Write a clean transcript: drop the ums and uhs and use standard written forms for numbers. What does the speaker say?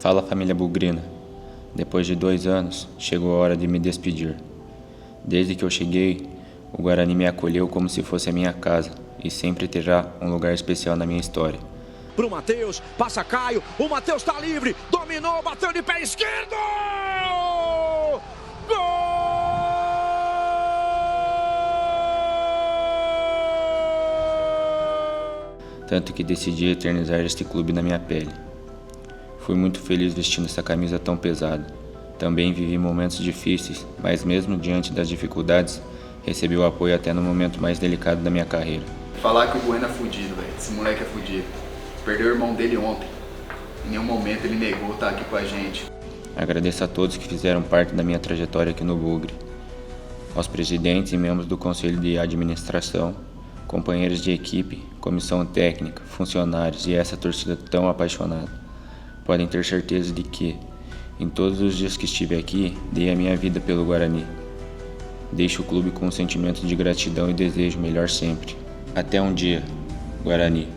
Fala, família bugrina. Depois de 2 anos, chegou a hora de me despedir. Desde que eu cheguei, o Guarani me acolheu como se fosse a minha casa e sempre terá um lugar especial na minha história. Pro Matheus, passa Caio, o Matheus tá livre, dominou, bateu de pé esquerdo! Gol! Tanto que decidi eternizar este clube na minha pele. Fui muito feliz vestindo essa camisa tão pesada. Também vivi momentos difíceis, mas mesmo diante das dificuldades, recebi o apoio até no momento mais delicado da minha carreira. Falar que o Bueno é fudido, velho. Esse moleque é fudido. Perdeu o irmão dele ontem. Em nenhum momento ele negou estar aqui com a gente. Agradeço a todos que fizeram parte da minha trajetória aqui no Bugre. Aos presidentes e membros do Conselho de Administração, companheiros de equipe, comissão técnica, funcionários e essa torcida tão apaixonada. Podem ter certeza de que, em todos os dias que estive aqui, dei a minha vida pelo Guarani. Deixo o clube com um sentimento de gratidão e desejo melhor sempre. Até um dia, Guarani.